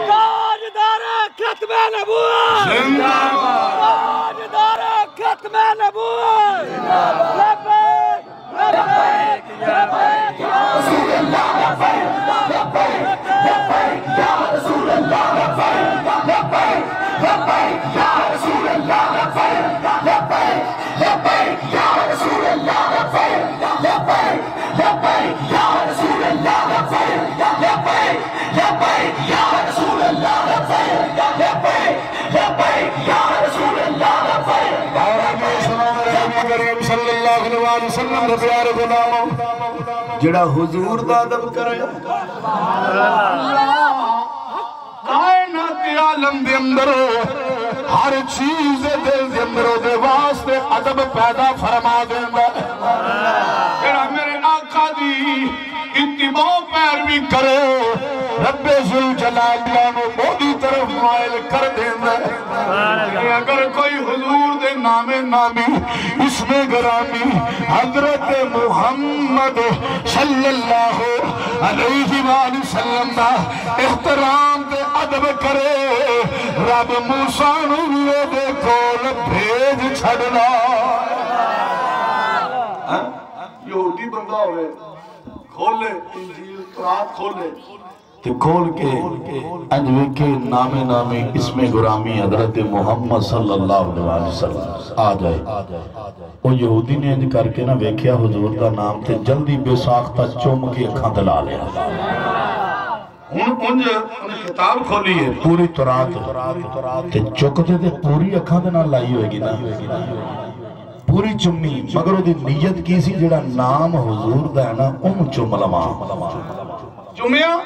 تاجدار ختم نبوت زندہ باد تاجدار ختم نبوت زندہ باد لبیک لبیک یا رسول اللہ لبیک لبیک یا رسول اللہ لبیک لبیک لبیک یا رسول اللہ لبیک لبیک لبیک یا رسول اللہ لبیک لبیک لبیک یا رسول اللہ لبیک لبیک لبیک یا رسول اللہ لبیک لبیک لبیک یا رسول اللہ لبیک کریم صلی اللہ علیہ وسلم دے پیارے غلاموں جڑا حضور دا ادب کرے کائنات عالم دے اندر ہر چیز دے دل دے اندر دے واسطے ادب پیدا فرما دیندا جڑا میرے آقا دی اتباع پیروی کرے رب ذوالجلال دی طرف مائل کر دیندا اگر کوئی حضور دے نام نامی اسم گرامی حضرت محمد صلی اللہ علیہ وآلہ وسلم دا احترام دے ادب کرے رب موسیٰ نویے دے کول بھیج چھڑنا یہودی بندہ ہوئے کھولے انجیل قرآن کھولے تو کھول کے انجوے کے نامی اسم گرامی حضرت محمد صلی اللہ علیہ وسلم آ جائے وہ یہودی نے انج کر کے نہ ویکھیا حضور دا نام تے جلدی بے ساختہ چوم کے اکھاں دلا لیا انج کتاب کھولی ہے پوری تورات تے چکتے تے پوری اکھاں دے نہ لائی ہوئے گی نا پوری چمی مگر وہ دی نیت کی سی جڑا نام حضور دا ہے نا چم لواں چمیا